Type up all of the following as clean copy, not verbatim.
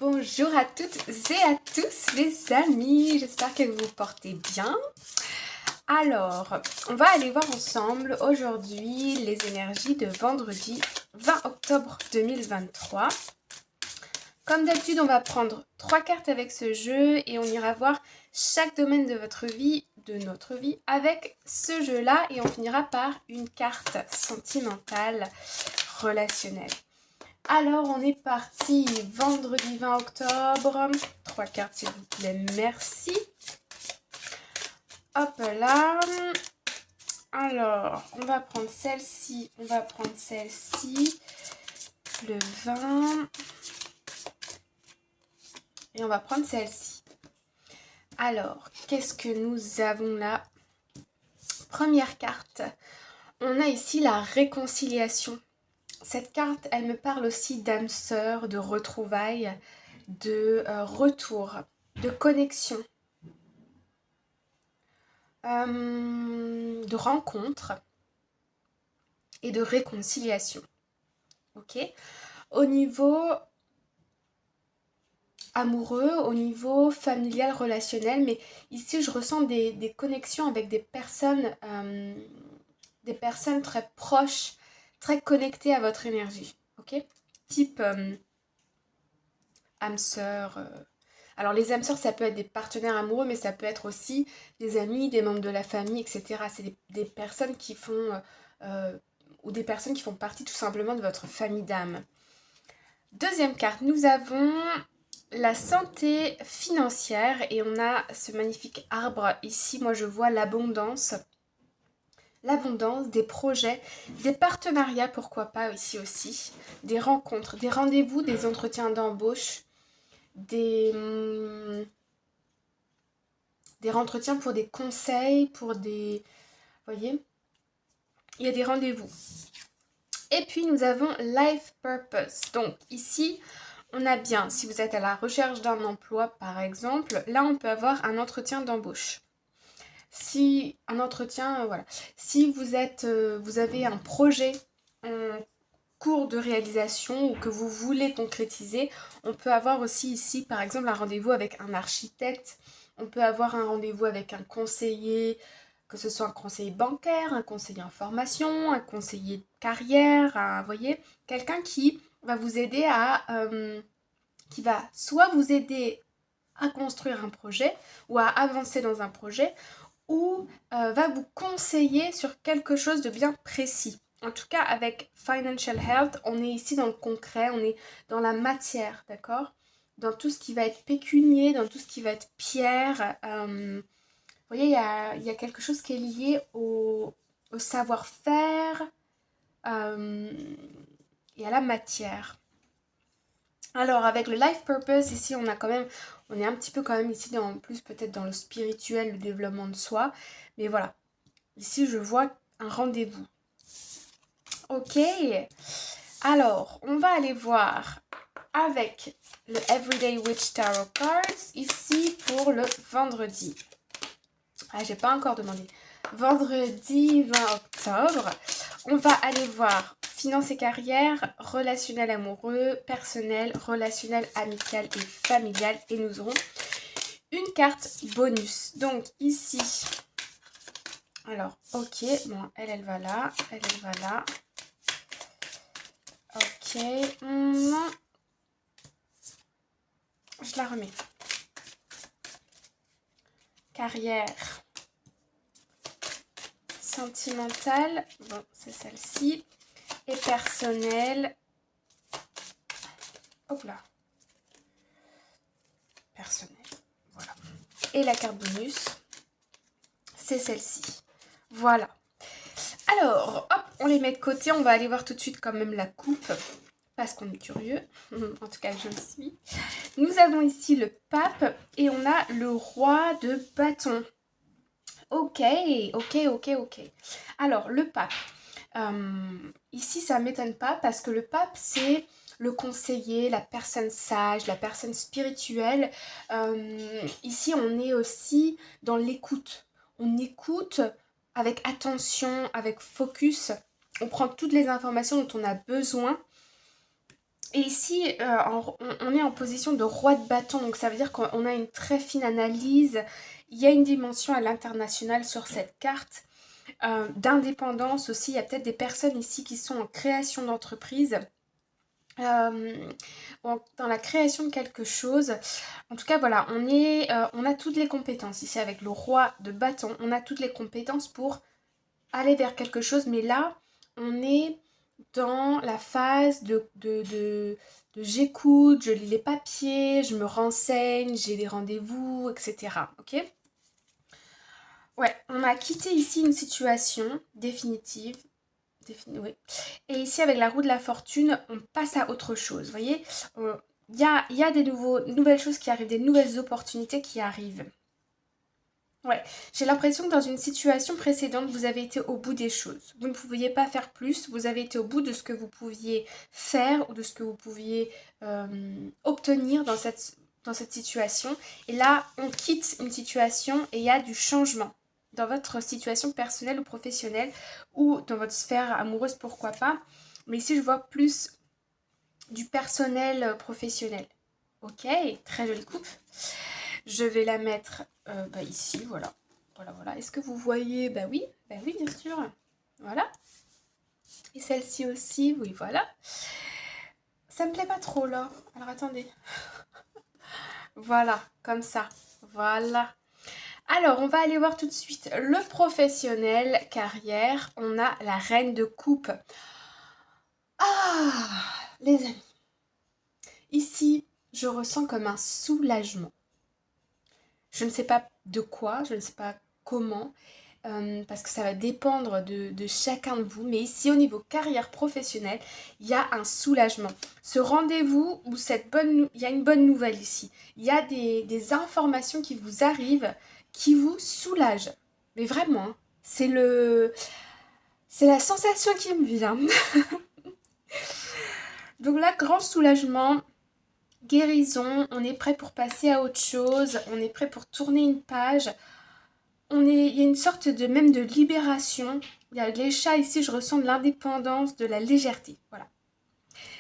Bonjour à toutes et à tous les amis, j'espère que vous vous portez bien. Alors, on va aller voir ensemble aujourd'hui les énergies de vendredi 20 octobre 2023. Comme d'habitude, on va prendre 3 cartes avec ce jeu et on ira voir chaque domaine de votre vie, de notre vie, avec ce jeu-là et on finira par une carte sentimentale relationnelle. Alors, on est parti, vendredi 20 octobre, 3 cartes s'il vous plaît, merci. Hop là. Alors, on va prendre celle-ci, le 20. Et on va prendre celle-ci. Alors, qu'est-ce que nous avons là? Première carte, on a ici la réconciliation. Cette carte, elle me parle aussi d'âme sœur, de retrouvailles, de retour, de connexion, de rencontre et de réconciliation. Ok? Au niveau amoureux, au niveau familial, relationnel, mais ici je ressens des connexions avec des personnes très proches, très connectées à votre énergie. Ok? Type âme sœur. Alors les âmes sœurs, ça peut être des partenaires amoureux, mais ça peut être aussi des amis, des membres de la famille, etc. C'est des personnes qui font, ou des personnes qui font partie tout simplement de votre famille d'âme. Deuxième carte, nous avons la santé financière et on a ce magnifique arbre ici. Moi, je vois l'abondance, des projets, des partenariats, pourquoi pas ici aussi, des rencontres, des rendez-vous, des entretiens d'embauche, des entretiens pour des conseils, pour des... Vous voyez, il y a des rendez-vous. Et puis, nous avons Life Purpose. Donc, ici, on a bien, si vous êtes à la recherche d'un emploi, par exemple, là, on peut avoir un entretien d'embauche. Si un entretien, voilà. Si vous avez un projet en cours de réalisation ou que vous voulez concrétiser, on peut avoir aussi ici, par exemple, un rendez-vous avec un architecte. On peut avoir un rendez-vous avec un conseiller, que ce soit un conseiller bancaire, un conseiller en formation, un conseiller de carrière, vous voyez, quelqu'un qui va vous aider qui va soit vous aider à construire un projet ou à avancer dans un projet, ou va vous conseiller sur quelque chose de bien précis. En tout cas, avec Financial Health, on est ici dans le concret, on est dans la matière, d'accord? Dans tout ce qui va être pécunier, dans tout ce qui va être pierre. Vous voyez, il y a quelque chose qui est lié au savoir-faire et à la matière. Alors, avec le life purpose, ici, on est un petit peu quand même ici, en plus peut-être dans le spirituel, le développement de soi. Mais voilà, ici, je vois un rendez-vous. Ok, alors, on va aller voir avec le Everyday Witch Tarot Cards, ici, pour le vendredi. Ah, j'ai pas encore demandé. Vendredi 20 octobre, on va aller voir finances et carrière, relationnel amoureux, personnel, relationnel amical et familial. Et nous aurons une carte bonus. Donc ici, alors ok, bon, elle va là, elle va là. Ok, je la remets. Carrière. Sentimentale, bon, c'est celle-ci. Et personnel. Hop là. Personnel, voilà. Et la carte bonus, c'est celle-ci. Voilà. Alors, hop, on les met de côté. On va aller voir tout de suite quand même la coupe, parce qu'on est curieux. En tout cas, je le suis. Nous avons ici le pape et on a le roi de bâton. Ok. Alors, le pape. Ici, ça ne m'étonne pas parce que le pape, c'est le conseiller, la personne sage, la personne spirituelle. Ici, on est aussi dans l'écoute. On écoute avec attention, avec focus. On prend toutes les informations dont on a besoin. Et ici, on est en position de roi de bâton, donc ça veut dire qu'on a une très fine analyse. Il y a une dimension à l'international sur cette carte. D'indépendance aussi, il y a peut-être des personnes ici qui sont en création d'entreprise. Dans la création de quelque chose. En tout cas, voilà, on a toutes les compétences ici avec le roi de bâton. On a toutes les compétences pour aller vers quelque chose, mais là, on est dans la phase de j'écoute, je lis les papiers, je me renseigne, j'ai des rendez-vous, etc. Ok? Ouais, on a quitté ici une situation définitive. Oui. Et ici, avec la roue de la fortune, on passe à autre chose. Vous voyez, il y a des nouvelles choses qui arrivent, des nouvelles opportunités qui arrivent. Ouais, j'ai l'impression que dans une situation précédente, vous avez été au bout des choses. Vous ne pouviez pas faire plus, vous avez été au bout de ce que vous pouviez faire ou de ce que vous pouviez obtenir dans cette situation. Et là, on quitte une situation et il y a du changement dans votre situation personnelle ou professionnelle ou dans votre sphère amoureuse, pourquoi pas. Mais ici, je vois plus du personnel professionnel. Ok, très jolie coupe. Je vais la mettre ici, voilà. Voilà, voilà. Est-ce que vous voyez? Bah oui, bien sûr. Voilà. Et celle-ci aussi, oui, voilà. Ça me plaît pas trop, là. Alors, attendez. Voilà, comme ça. Voilà. Alors, on va aller voir tout de suite le professionnel, carrière. On a la reine de coupe. Ah, les amis. Ici, je ressens comme un soulagement. Je ne sais pas de quoi, je ne sais pas comment, parce que ça va dépendre de chacun de vous. Mais ici, au niveau carrière professionnelle, il y a un soulagement. Ce rendez-vous où il y a une bonne nouvelle ici. Il y a des informations qui vous arrivent, qui vous soulagent. Mais vraiment, hein, c'est la sensation qui me vient. Donc là, grand soulagement. Guérison, on est prêt pour passer à autre chose, on est prêt pour tourner une page. Il y a une sorte même de libération. Il y a les chats ici, je ressens de l'indépendance, de la légèreté. Voilà.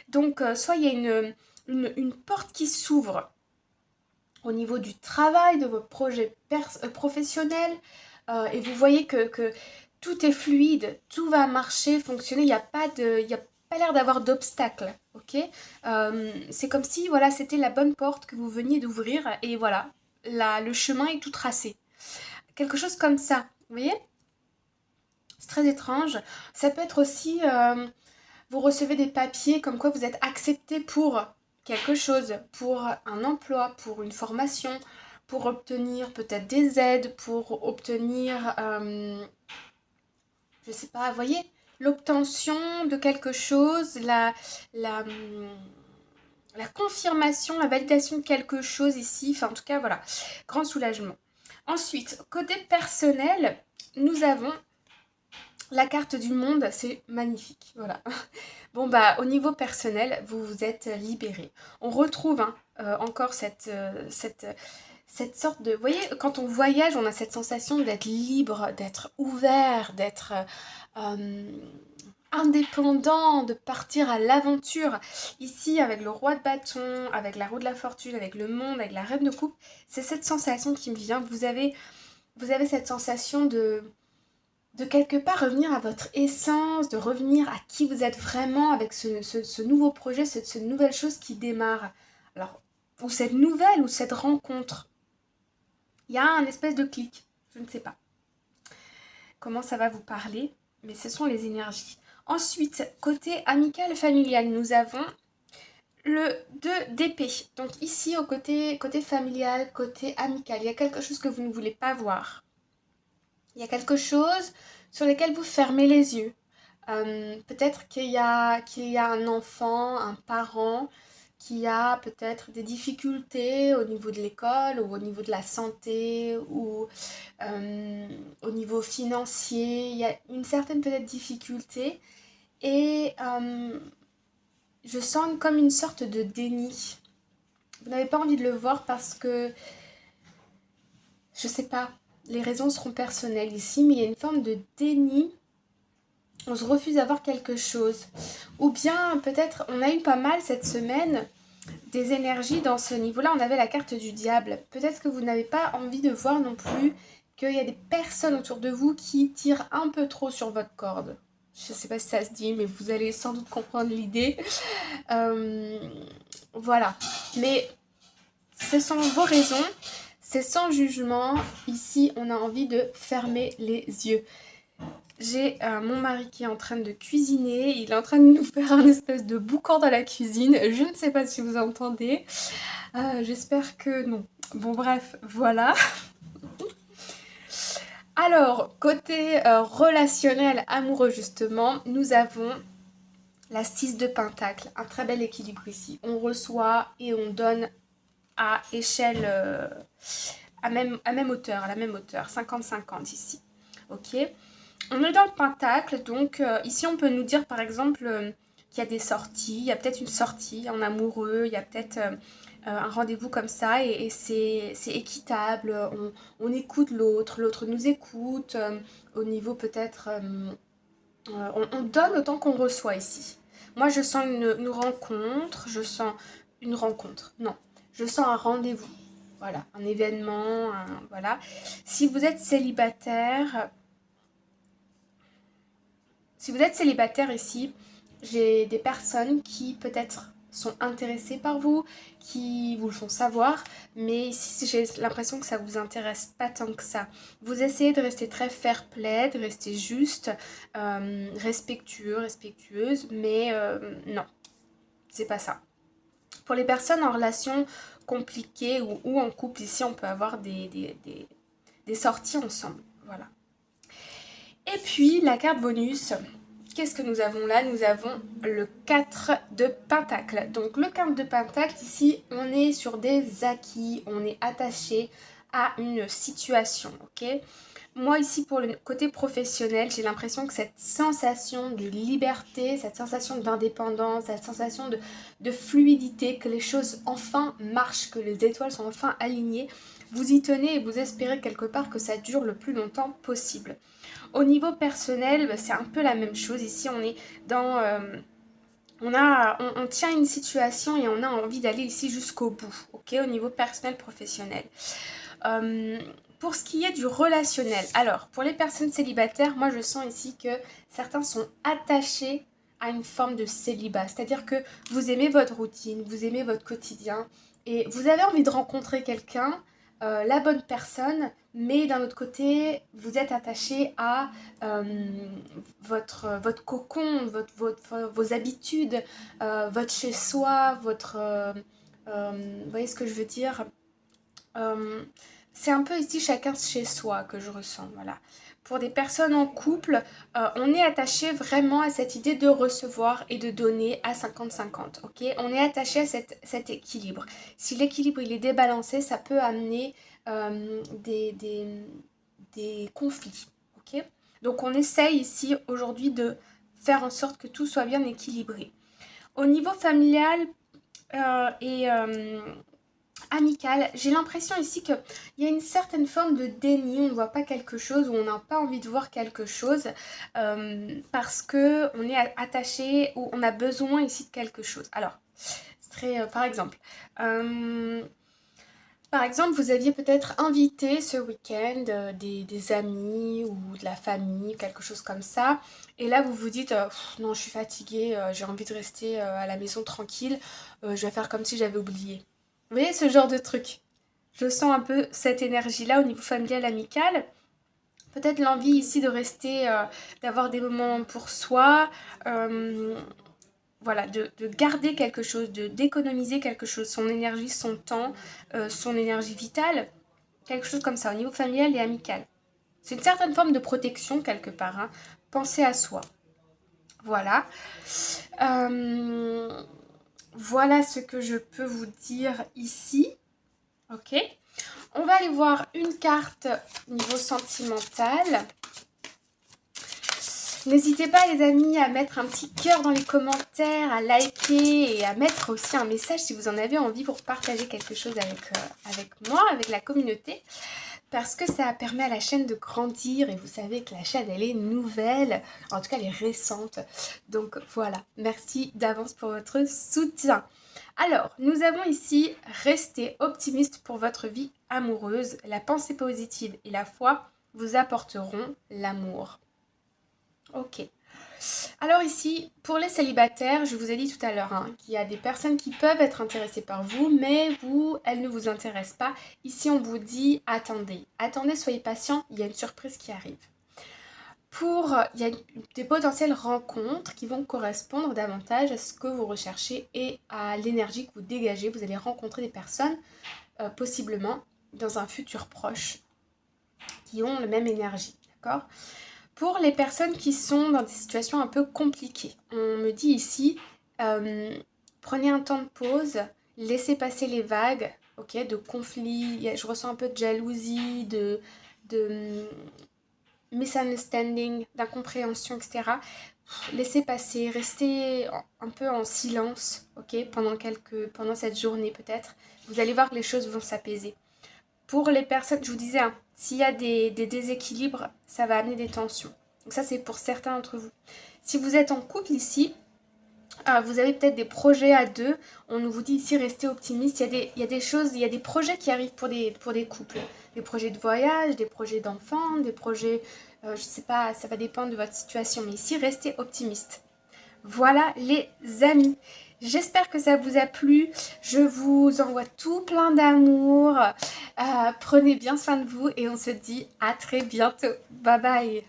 Donc, soit il y a une porte qui s'ouvre au niveau du travail, de vos projets professionnels, et vous voyez que tout est fluide, tout va marcher, fonctionner, il n'y a pas l'air d'avoir d'obstacles, ok. C'est comme si, voilà, c'était la bonne porte que vous veniez d'ouvrir, et voilà, le chemin est tout tracé. Quelque chose comme ça, vous voyez? C'est très étrange. Ça peut être aussi, vous recevez des papiers comme quoi vous êtes accepté pour quelque chose, pour un emploi, pour une formation, pour obtenir peut-être des aides, pour obtenir, je sais pas, vous voyez, l'obtention de quelque chose, la, la confirmation, la validation de quelque chose ici. Enfin, en tout cas, voilà, grand soulagement. Ensuite, côté personnel, nous avons la carte du monde, c'est magnifique, voilà. Bon bah au niveau personnel, vous vous êtes libéré. On retrouve encore cette sorte de... Vous voyez, quand on voyage, on a cette sensation d'être libre, d'être ouvert, d'être indépendant, de partir à l'aventure. Ici, avec le roi de bâton, avec la roue de la fortune, avec le monde, avec la reine de coupe, c'est cette sensation qui me vient. Vous avez cette sensation de quelque part revenir à votre essence, de revenir à qui vous êtes vraiment avec ce nouveau projet, cette nouvelle chose qui démarre. Alors, ou cette nouvelle, ou cette rencontre. Il y a un espèce de clic, je ne sais pas comment ça va vous parler, mais ce sont les énergies. Ensuite, côté amical et familial, nous avons le 2 d'épée. Donc ici, au côté familial, côté amical, il y a quelque chose que vous ne voulez pas voir. Il y a quelque chose sur lequel vous fermez les yeux. Peut-être qu'il y a un enfant, un parent qui a peut-être des difficultés au niveau de l'école ou au niveau de la santé ou au niveau financier. Il y a une certaine peut-être difficulté et je sens comme une sorte de déni. Vous n'avez pas envie de le voir parce que, je sais pas, les raisons seront personnelles ici, mais il y a une forme de déni on se refuse à voir quelque chose. Ou bien peut-être on a eu pas mal cette semaine des énergies dans ce niveau-là. On avait la carte du diable. Peut-être que vous n'avez pas envie de voir non plus qu'il y a des personnes autour de vous qui tirent un peu trop sur votre corde. Je ne sais pas si ça se dit, mais vous allez sans doute comprendre l'idée. Voilà. Mais ce sont vos raisons. C'est sans jugement. Ici, on a envie de fermer les yeux. J'ai mon mari qui est en train de cuisiner. Il est en train de nous faire un espèce de boucan dans la cuisine. Je ne sais pas si vous entendez. J'espère que non. Bon bref, voilà. Alors, côté relationnel, amoureux justement, nous avons la 6 de Pentacle. Un très bel équilibre ici. On reçoit et on donne à échelle, à même hauteur, à la même hauteur. 50-50 ici. Ok. On est dans le Pentacle, donc ici on peut nous dire par exemple qu'il y a des sorties, il y a peut-être une sortie en amoureux, il y a peut-être un rendez-vous comme ça et c'est équitable, on écoute l'autre, l'autre nous écoute, au niveau peut-être, on donne autant qu'on reçoit ici. Moi je sens une rencontre, non, je sens un rendez-vous, voilà, un événement, voilà. Si vous êtes célibataire... Si vous êtes célibataire ici, j'ai des personnes qui peut-être sont intéressées par vous, qui vous le font savoir, mais ici j'ai l'impression que ça vous intéresse pas tant que ça. Vous essayez de rester très fair-play, de rester juste, respectueux, respectueuse, mais non, c'est pas ça. Pour les personnes en relation compliquée ou en couple, ici on peut avoir des sorties ensemble, voilà. Et puis, la carte bonus, qu'est-ce que nous avons là? Nous avons le 4 de Pentacle. Donc, le 4 de Pentacle, ici, on est sur des acquis, on est attaché à une situation, ok? Moi, ici, pour le côté professionnel, j'ai l'impression que cette sensation de liberté, cette sensation d'indépendance, cette sensation de fluidité, que les choses enfin marchent, que les étoiles sont enfin alignées, vous y tenez et vous espérez quelque part que ça dure le plus longtemps possible. Au niveau personnel, c'est un peu la même chose. Ici, on est dans... on tient une situation et on a envie d'aller ici jusqu'au bout, ok, au niveau personnel, professionnel. Pour ce qui est du relationnel, alors, pour les personnes célibataires, moi, je sens ici que certains sont attachés à une forme de célibat. C'est-à-dire que vous aimez votre routine, vous aimez votre quotidien et vous avez envie de rencontrer quelqu'un, la bonne personne, mais d'un autre côté, vous êtes attaché à votre cocon, vos habitudes, votre chez-soi, vous voyez ce que je veux dire? C'est un peu ici chacun chez soi que je ressens, voilà. Pour des personnes en couple, on est attaché vraiment à cette idée de recevoir et de donner à 50-50, ok? On est attaché à cet équilibre. Si l'équilibre il est débalancé, ça peut amener des conflits, ok? Donc on essaye ici aujourd'hui de faire en sorte que tout soit bien équilibré. Au niveau familial et amical, j'ai l'impression ici qu'il y a une certaine forme de déni, on ne voit pas quelque chose ou on n'a pas envie de voir quelque chose parce qu'on est attaché ou on a besoin ici de quelque chose. Alors, par exemple, vous aviez peut-être invité ce week-end des amis ou de la famille, quelque chose comme ça. Et là, vous vous dites, non, je suis fatiguée, j'ai envie de rester à la maison tranquille, je vais faire comme si j'avais oublié. Vous voyez ce genre de truc? Je sens un peu cette énergie-là au niveau familial, amical. Peut-être l'envie ici de rester, d'avoir des moments pour soi. Voilà, de garder quelque chose, d'économiser quelque chose, son énergie, son temps, son énergie vitale, quelque chose comme ça, au niveau familial et amical. C'est une certaine forme de protection quelque part, hein. Pensez à soi. Voilà. Voilà ce que je peux vous dire ici. Ok. On va aller voir une carte niveau sentimental. N'hésitez pas les amis à mettre un petit cœur dans les commentaires, à liker et à mettre aussi un message si vous en avez envie pour partager quelque chose avec moi, avec la communauté. parce que ça permet à la chaîne de grandir et vous savez que la chaîne elle est nouvelle, en tout cas elle est récente. Donc voilà, merci d'avance pour votre soutien. Alors, nous avons ici restez optimiste pour votre vie amoureuse. La pensée positive et la foi vous apporteront l'amour. Ok. Alors ici, pour les célibataires, je vous ai dit tout à l'heure qu'il y a des personnes qui peuvent être intéressées par vous, mais vous, elles ne vous intéressent pas. Ici, on vous dit attendez. Attendez, soyez patient, il y a une surprise qui arrive. Il y a des potentielles rencontres qui vont correspondre davantage à ce que vous recherchez et à l'énergie que vous dégagez. Vous allez rencontrer des personnes, possiblement dans un futur proche, qui ont la même énergie, d'accord ? Pour les personnes qui sont dans des situations un peu compliquées, on me dit ici, prenez un temps de pause, laissez passer les vagues, ok, de conflits, je ressens un peu de jalousie, de misunderstanding, d'incompréhension, etc. Laissez passer, restez un peu en silence, ok, pendant cette journée peut-être. Vous allez voir que les choses vont s'apaiser. Pour les personnes, je vous disais, s'il y a des déséquilibres, ça va amener des tensions. Donc ça, c'est pour certains d'entre vous. Si vous êtes en couple ici, vous avez peut-être des projets à deux. On nous vous dit ici, restez optimiste. Il y a des choses, il y a des projets qui arrivent pour des couples. Des projets de voyage, des projets d'enfants, des projets, je ne sais pas, ça va dépendre de votre situation. Mais ici, restez optimiste. Voilà les amis, j'espère que ça vous a plu, je vous envoie tout plein d'amour, prenez bien soin de vous et on se dit à très bientôt, bye bye.